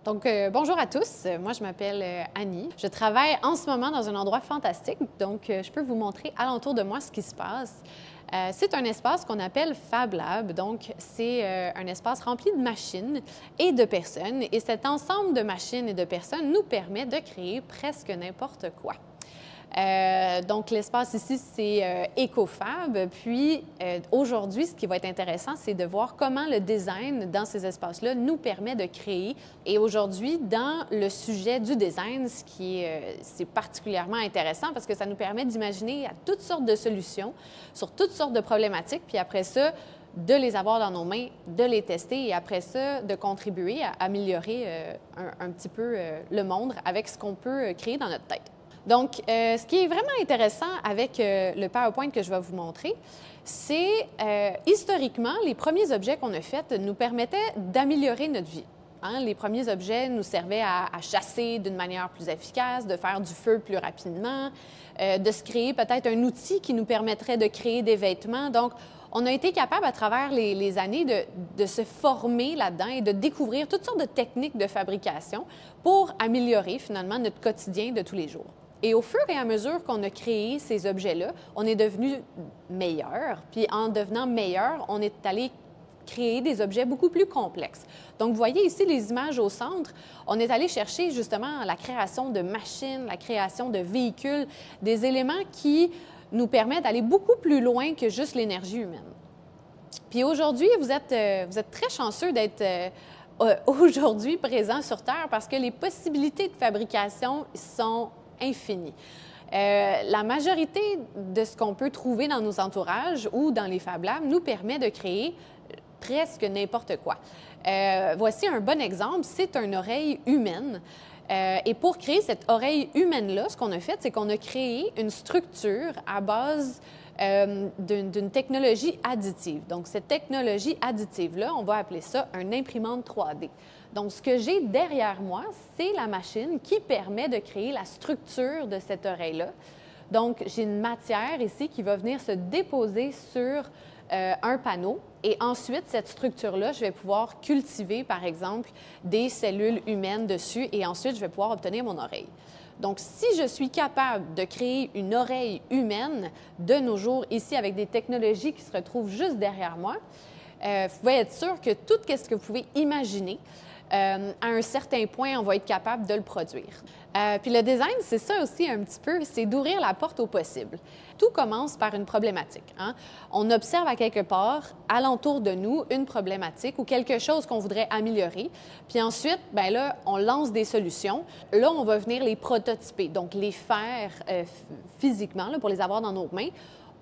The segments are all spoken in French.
Bonjour à tous. Moi, je m'appelle Annie. Je travaille en ce moment dans un endroit fantastique, donc je peux vous montrer alentour de moi ce qui se passe. C'est un espace qu'on appelle Fab Lab, donc c'est un espace rempli de machines et de personnes, et cet ensemble de machines et de personnes nous permet de créer presque n'importe quoi. Donc, l'espace ici, c'est EcoFab. Puis, aujourd'hui, ce qui va être intéressant, c'est de voir comment le design dans ces espaces-là nous permet de créer. Et aujourd'hui, dans le sujet du design, c'est particulièrement intéressant parce que ça nous permet d'imaginer à toutes sortes de solutions sur toutes sortes de problématiques. Puis après ça, de les avoir dans nos mains, de les tester et après ça, de contribuer à améliorer un petit peu le monde avec ce qu'on peut créer dans notre tête. Donc, ce qui est vraiment intéressant avec le PowerPoint que je vais vous montrer, c'est historiquement, les premiers objets qu'on a faits nous permettaient d'améliorer notre vie. Hein? Les premiers objets nous servaient à chasser d'une manière plus efficace, de faire du feu plus rapidement, de se créer peut-être un outil qui nous permettrait de créer des vêtements. Donc, on a été capable, à travers les années, de se former là-dedans et de découvrir toutes sortes de techniques de fabrication pour améliorer finalement notre quotidien de tous les jours. Et au fur et à mesure qu'on a créé ces objets-là, on est devenu meilleur. Puis en devenant meilleur, on est allé créer des objets beaucoup plus complexes. Donc, vous voyez ici les images au centre. On est allé chercher justement la création de machines, la création de véhicules, des éléments qui nous permettent d'aller beaucoup plus loin que juste l'énergie humaine. Puis aujourd'hui, vous êtes très chanceux d'être aujourd'hui présent sur Terre parce que les possibilités de fabrication sont infini. La majorité de ce qu'on peut trouver dans nos entourages ou dans les Fab Labs nous permet de créer presque n'importe quoi. Voici un bon exemple, c'est une oreille humaine. Et pour créer cette oreille humaine-là, ce qu'on a fait, c'est qu'on a créé une structure à base d'une technologie additive. Donc, cette technologie additive-là, on va appeler ça une imprimante 3D. Donc, ce que j'ai derrière moi, c'est la machine qui permet de créer la structure de cette oreille-là. Donc, j'ai une matière ici qui va venir se déposer sur un panneau et ensuite, cette structure-là, je vais pouvoir cultiver, par exemple, des cellules humaines dessus et ensuite, je vais pouvoir obtenir mon oreille. Donc, si je suis capable de créer une oreille humaine de nos jours ici avec des technologies qui se retrouvent juste derrière moi, vous pouvez être sûr que tout ce que vous pouvez imaginer, à un certain point, on va être capable de le produire. Puis le design, c'est ça aussi un petit peu, c'est d'ouvrir la porte au possible. Tout commence par une problématique. Hein? On observe à quelque part, alentour de nous, une problématique ou quelque chose qu'on voudrait améliorer. Puis ensuite, bien là, on lance des solutions. Là, on va venir les prototyper, donc les faire physiquement là, pour les avoir dans nos mains,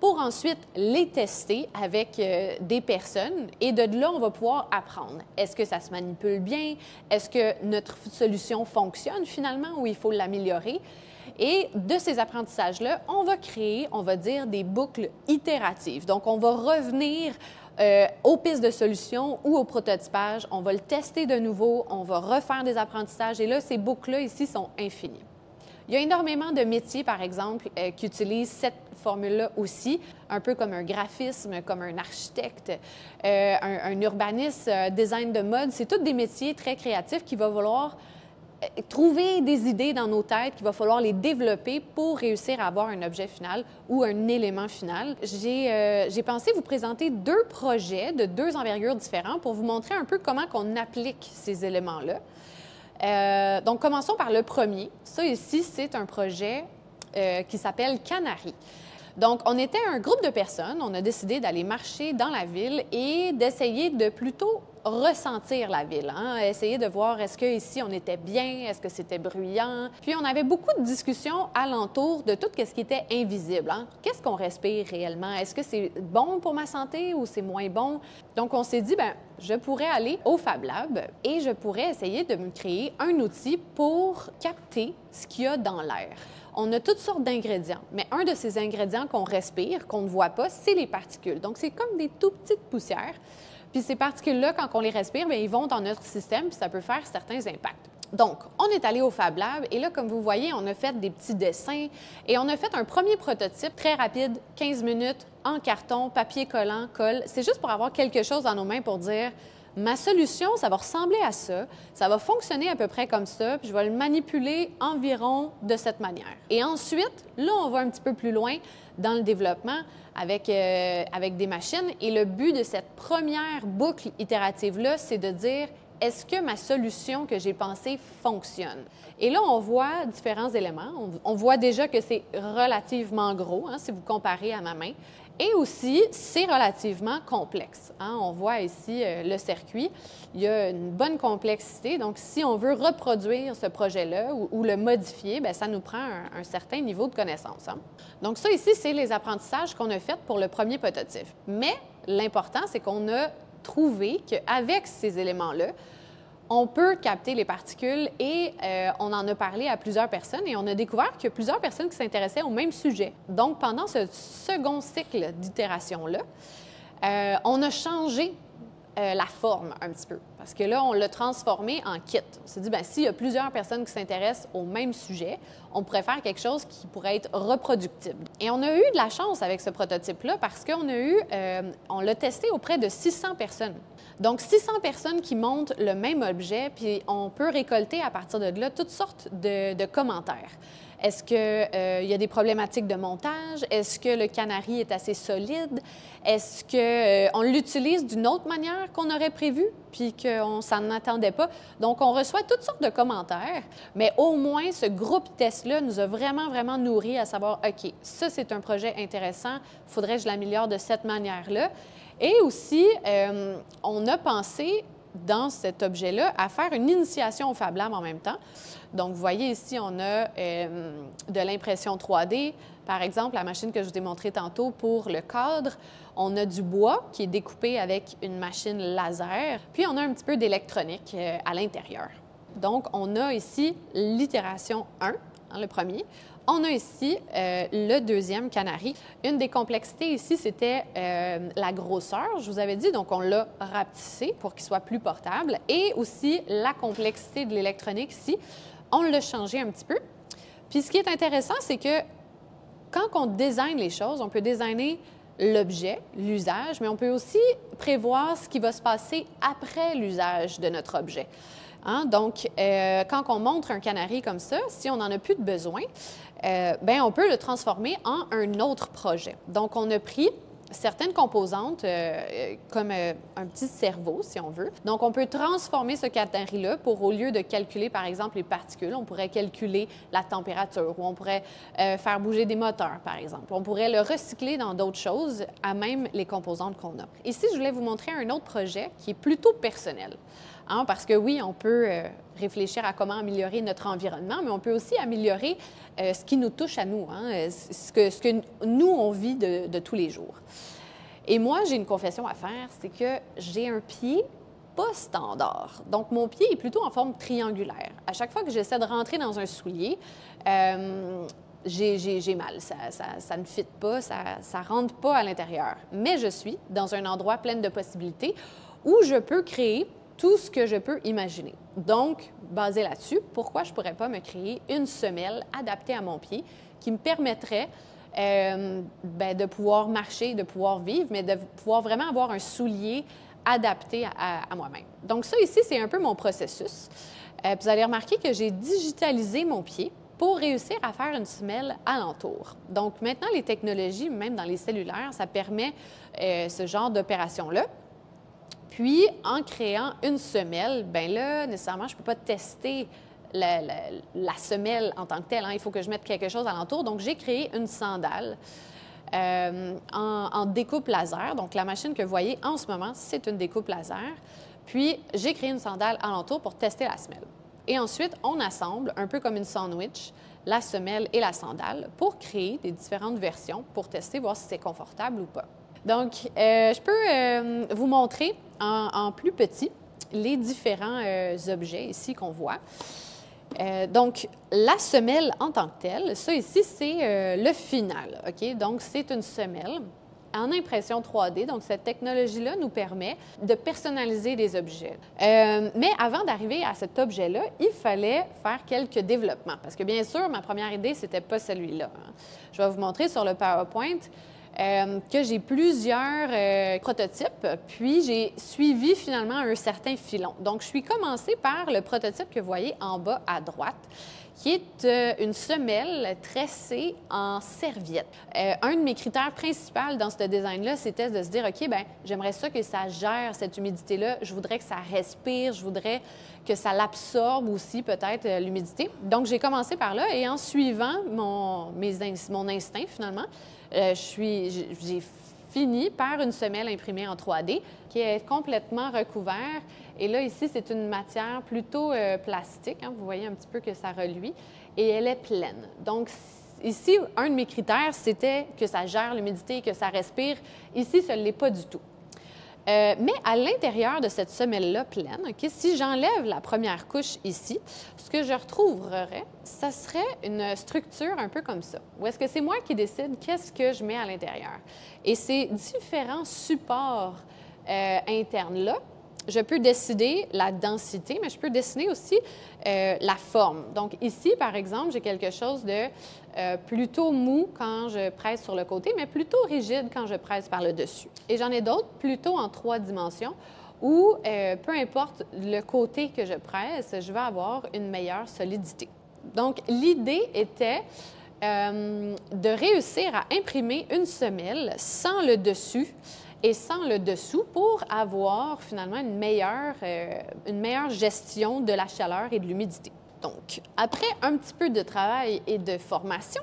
pour ensuite les tester avec des personnes. Et de là, on va pouvoir apprendre. Est-ce que ça se manipule bien? Est-ce que notre solution fonctionne finalement ou il faut l'améliorer? Et de ces apprentissages-là, on va créer, on va dire, des boucles itératives. Donc, on va revenir aux pistes de solutions ou au prototypage. On va le tester de nouveau, on va refaire des apprentissages. Et là, ces boucles-là ici sont infinies. Il y a énormément de métiers, par exemple, qui utilisent cette formule-là aussi, un peu comme un graphisme, comme un architecte, un urbaniste, design de mode. C'est tous des métiers très créatifs qu'il va falloir trouver des idées dans nos têtes, qu'il va falloir les développer pour réussir à avoir un objet final ou un élément final. J'ai pensé vous présenter deux projets de deux envergures différentes pour vous montrer un peu comment on applique ces éléments-là. Donc, commençons par le premier. Ça ici, c'est un projet qui s'appelle Canary. Donc, on était un groupe de personnes. On a décidé d'aller marcher dans la ville et d'essayer de plutôt ressentir la ville. Hein? Essayer de voir est-ce qu'ici, on était bien, est-ce que c'était bruyant. Puis, on avait beaucoup de discussions alentour de tout ce qui était invisible. Hein? Qu'est-ce qu'on respire réellement? Est-ce que c'est bon pour ma santé ou c'est moins bon? Donc, on s'est dit, bien, je pourrais aller au Fab Lab et je pourrais essayer de me créer un outil pour capter ce qu'il y a dans l'air. On a toutes sortes d'ingrédients, mais un de ces ingrédients qu'on respire, qu'on ne voit pas, c'est les particules. Donc, c'est comme des tout petites poussières. Puis ces particules-là, quand on les respire, bien, ils vont dans notre système, puis ça peut faire certains impacts. Donc, on est allé au Fab Lab et là, comme vous voyez, on a fait des petits dessins et on a fait un premier prototype très rapide, 15 minutes, en carton, papier collant, colle. C'est juste pour avoir quelque chose dans nos mains pour dire ma solution, ça va ressembler à ça va fonctionner à peu près comme ça, puis je vais le manipuler environ de cette manière. Et ensuite, là, on va un petit peu plus loin dans le développement avec des machines. Et le but de cette première boucle itérative-là, c'est de dire, est-ce que ma solution que j'ai pensée fonctionne? Et là, on voit différents éléments. On voit déjà que c'est relativement gros, hein, si vous comparez à ma main. Et aussi, c'est relativement complexe, hein. On voit ici le circuit. Il y a une bonne complexité. Donc, si on veut reproduire ce projet-là ou le modifier, bien, ça nous prend un certain niveau de connaissance, hein. Donc, ça ici, c'est les apprentissages qu'on a faits pour le premier prototype. Mais l'important, c'est qu'on a trouvé qu'avec ces éléments-là, on peut capter les particules et on en a parlé à plusieurs personnes et on a découvert qu'il y a plusieurs personnes qui s'intéressaient au même sujet. Donc, pendant ce second cycle d'itération-là, on a changé la forme un petit peu parce que là, on l'a transformé en kit. On s'est dit, bien, s'il y a plusieurs personnes qui s'intéressent au même sujet, on pourrait faire quelque chose qui pourrait être reproductible. Et on a eu de la chance avec ce prototype-là parce on l'a testé auprès de 600 personnes. Donc, 600 personnes qui montent le même objet, puis on peut récolter à partir de là toutes sortes de commentaires. Est-ce qu'il y a des problématiques de montage? Est-ce que le canari est assez solide? Est-ce qu'on l'utilise d'une autre manière qu'on aurait prévu, puis qu'on s'en attendait pas? Donc, on reçoit toutes sortes de commentaires, mais au moins, ce groupe test-là nous a vraiment, vraiment nourris à savoir, OK, ça, c'est un projet intéressant, il faudrait que je l'améliore de cette manière-là. Et aussi, on a pensé dans cet objet-là à faire une initiation au Fab Lab en même temps. Donc, vous voyez ici, on a de l'impression 3D. Par exemple, la machine que je vous ai montrée tantôt pour le cadre, on a du bois qui est découpé avec une machine laser, puis on a un petit peu d'électronique à l'intérieur. Donc, on a ici l'itération 1, hein, le premier. On a ici le deuxième canari. Une des complexités ici, c'était la grosseur, je vous avais dit, donc on l'a rapetissé pour qu'il soit plus portable. Et aussi la complexité de l'électronique ici, on l'a changé un petit peu. Puis ce qui est intéressant, c'est que quand on design les choses, on peut designer l'objet, l'usage, mais on peut aussi prévoir ce qui va se passer après l'usage de notre objet. Hein? Donc, quand on montre un canari comme ça, si on n'en a plus de besoin, bien, on peut le transformer en un autre projet. Donc, on a pris certaines composantes, comme un petit cerveau, si on veut. Donc, on peut transformer ce canari-là pour, au lieu de calculer, par exemple, les particules, on pourrait calculer la température ou on pourrait faire bouger des moteurs, par exemple. On pourrait le recycler dans d'autres choses, à même les composantes qu'on a. Ici, je voulais vous montrer un autre projet qui est plutôt personnel. Hein, parce que oui, on peut réfléchir à comment améliorer notre environnement, mais on peut aussi améliorer ce qui nous touche à nous, hein, ce que nous, on vit de tous les jours. Et moi, j'ai une confession à faire, c'est que j'ai un pied pas standard. Donc, mon pied est plutôt en forme triangulaire. À chaque fois que j'essaie de rentrer dans un soulier, j'ai mal. Ça ne fit pas, ça ne rentre pas à l'intérieur. Mais je suis dans un endroit plein de possibilités où je peux créer tout ce que je peux imaginer. Donc, basé là-dessus, pourquoi je ne pourrais pas me créer une semelle adaptée à mon pied qui me permettrait de pouvoir marcher, de pouvoir vivre, mais de pouvoir vraiment avoir un soulier adapté à moi-même. Donc ça, ici, c'est un peu mon processus. Vous allez remarquer que j'ai digitalisé mon pied pour réussir à faire une semelle alentour. Donc maintenant, les technologies, même dans les cellulaires, ça permet ce genre d'opération-là. Puis, en créant une semelle, bien là, nécessairement, je ne peux pas tester la semelle en tant que telle, hein. Il faut que je mette quelque chose alentour. Donc, j'ai créé une sandale en découpe laser. Donc, la machine que vous voyez en ce moment, c'est une découpe laser. Puis, j'ai créé une sandale alentour pour tester la semelle. Et ensuite, on assemble, un peu comme une sandwich, la semelle et la sandale pour créer des différentes versions pour tester, voir si c'est confortable ou pas. Donc, je peux vous montrer en plus petit les différents objets ici qu'on voit. Donc, la semelle en tant que telle, ça ici, c'est le final. OK? Donc, c'est une semelle en impression 3D. Donc, cette technologie-là nous permet de personnaliser des objets. Mais avant d'arriver à cet objet-là, il fallait faire quelques développements. Parce que, bien sûr, ma première idée, c'était pas celui-là, hein. Je vais vous montrer sur le PowerPoint. que j'ai plusieurs prototypes, puis j'ai suivi finalement un certain filon. Donc, je suis commencée par le prototype que vous voyez en bas à droite, qui est une semelle tressée en serviette. Un de mes critères principaux dans ce design-là, c'était de se dire, OK, bien, j'aimerais ça que ça gère cette humidité-là. Je voudrais que ça respire, je voudrais que ça l'absorbe aussi, peut-être, l'humidité. Donc, j'ai commencé par là et en suivant mon instinct, finalement, j'ai fini par une semelle imprimée en 3D qui est complètement recouverte. Et là, ici, c'est une matière plutôt plastique. Hein, vous voyez un petit peu que ça reluit. Et elle est pleine. Donc, ici, un de mes critères, c'était que ça gère l'humidité, que ça respire. Ici, ça ne l'est pas du tout. Mais à l'intérieur de cette semelle-là pleine, okay, si j'enlève la première couche ici, ce que je retrouverais, ça serait une structure un peu comme ça. Ou est-ce que c'est moi qui décide qu'est-ce que je mets à l'intérieur? Et ces différents supports internes-là, je peux décider la densité, mais je peux décider aussi la forme. Donc ici, par exemple, j'ai quelque chose de plutôt mou quand je presse sur le côté, mais plutôt rigide quand je presse par le dessus. Et j'en ai d'autres plutôt en 3 dimensions où, peu importe le côté que je presse, je vais avoir une meilleure solidité. Donc l'idée était de réussir à imprimer une semelle sans le dessus et sans le dessous pour avoir finalement une meilleure gestion de la chaleur et de l'humidité. Donc, après un petit peu de travail et de formation,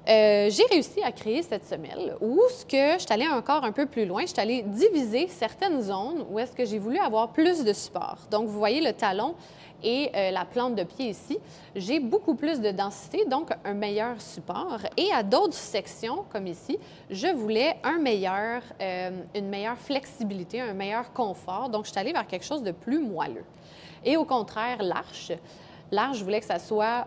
j'ai réussi à créer cette semelle où je suis allée encore un peu plus loin, je suis allée diviser certaines zones où est-ce que j'ai voulu avoir plus de support. Donc, vous voyez le talon et la plante de pied ici, j'ai beaucoup plus de densité, donc un meilleur support. Et à d'autres sections, comme ici, je voulais une meilleure flexibilité, un meilleur confort. Donc, je suis allée vers quelque chose de plus moelleux. Et au contraire, l'arche, je voulais que ça soit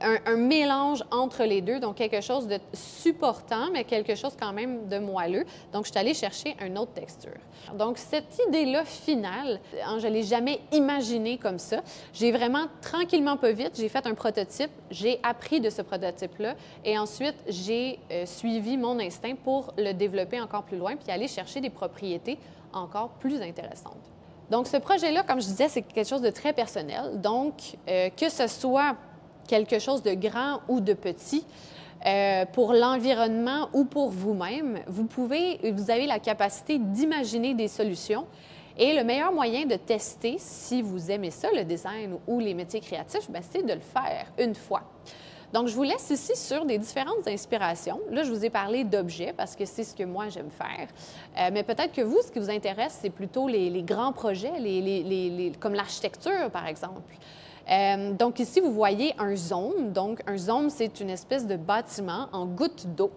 un mélange entre les deux, donc quelque chose de supportant, mais quelque chose quand même de moelleux. Donc, je suis allée chercher une autre texture. Donc, cette idée-là finale, je ne l'ai jamais imaginée comme ça. J'ai vraiment, tranquillement, pas vite, j'ai fait un prototype, j'ai appris de ce prototype-là et ensuite, j'ai suivi mon instinct pour le développer encore plus loin puis aller chercher des propriétés encore plus intéressantes. Donc, ce projet-là, comme je disais, c'est quelque chose de très personnel. Donc, que ce soit quelque chose de grand ou de petit, pour l'environnement ou pour vous-même, vous avez la capacité d'imaginer des solutions. Et le meilleur moyen de tester, si vous aimez ça, le design ou les métiers créatifs, c'est de le faire une fois. Donc, je vous laisse ici sur des différentes inspirations. Là, je vous ai parlé d'objets parce que c'est ce que moi, j'aime faire. Mais peut-être que vous, ce qui vous intéresse, c'est plutôt les grands projets, comme l'architecture, par exemple. Donc ici, vous voyez un zôme. Donc, un zôme, c'est une espèce de bâtiment en gouttes d'eau.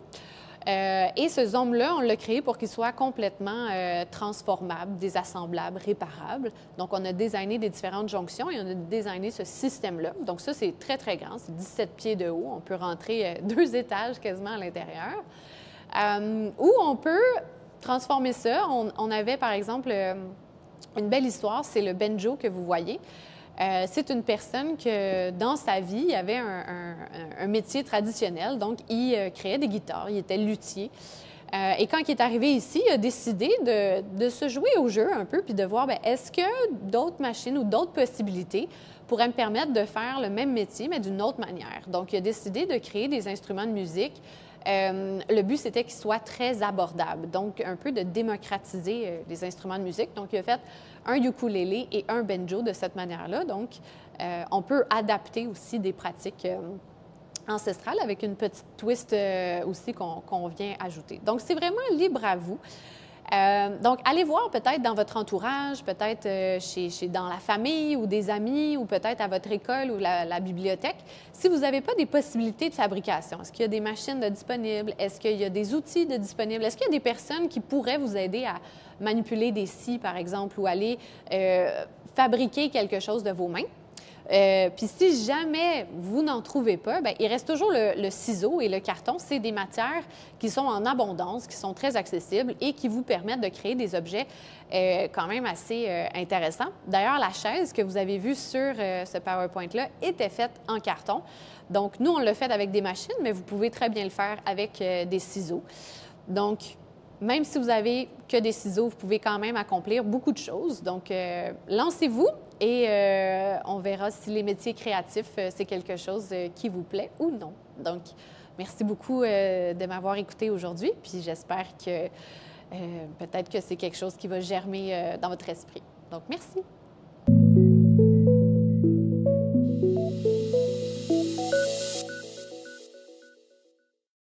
Et ce zôme-là, on l'a créé pour qu'il soit complètement transformable, désassemblable, réparable. Donc, on a designé des différentes jonctions et on a designé ce système-là. Donc, ça, c'est très, très grand. C'est 17 pieds de haut. On peut rentrer 2 étages quasiment à l'intérieur. Ou on peut transformer ça. On avait, par exemple, une belle histoire. C'est le banjo que vous voyez. C'est une personne que, dans sa vie, il avait un métier traditionnel. Donc, il créait des guitares, il était luthier. Et quand il est arrivé ici, il a décidé de se jouer au jeu un peu puis de voir, est-ce que d'autres machines ou d'autres possibilités pourraient me permettre de faire le même métier, mais d'une autre manière. Donc, il a décidé de créer des instruments de musique. Le but, c'était qu'ils soient très abordables, donc un peu de démocratiser les instruments de musique. Donc, il a fait un ukulélé et un banjo de cette manière-là. Donc, on peut adapter aussi des pratiques ancestrales avec une petite twist aussi qu'on vient ajouter. Donc, c'est vraiment libre à vous. Donc, allez voir peut-être dans votre entourage, peut-être dans la famille ou des amis ou peut-être à votre école ou la bibliothèque, si vous n'avez pas des possibilités de fabrication. Est-ce qu'il y a des machines de disponibles? Est-ce qu'il y a des outils de disponibles? Est-ce qu'il y a des personnes qui pourraient vous aider à manipuler des scies, par exemple, ou aller fabriquer quelque chose de vos mains? Puis si jamais vous n'en trouvez pas, bien, il reste toujours le ciseau et le carton. C'est des matières qui sont en abondance, qui sont très accessibles et qui vous permettent de créer des objets quand même assez intéressants. D'ailleurs, la chaise que vous avez vue sur ce PowerPoint-là était faite en carton. Donc, nous, on l'a fait avec des machines, mais vous pouvez très bien le faire avec des ciseaux. Donc, même si vous avez que des ciseaux, vous pouvez quand même accomplir beaucoup de choses. Donc, lancez-vous et on verra si les métiers créatifs, c'est quelque chose qui vous plaît ou non. Donc, merci beaucoup de m'avoir écouté aujourd'hui, puis j'espère que peut-être que c'est quelque chose qui va germer dans votre esprit. Donc, merci.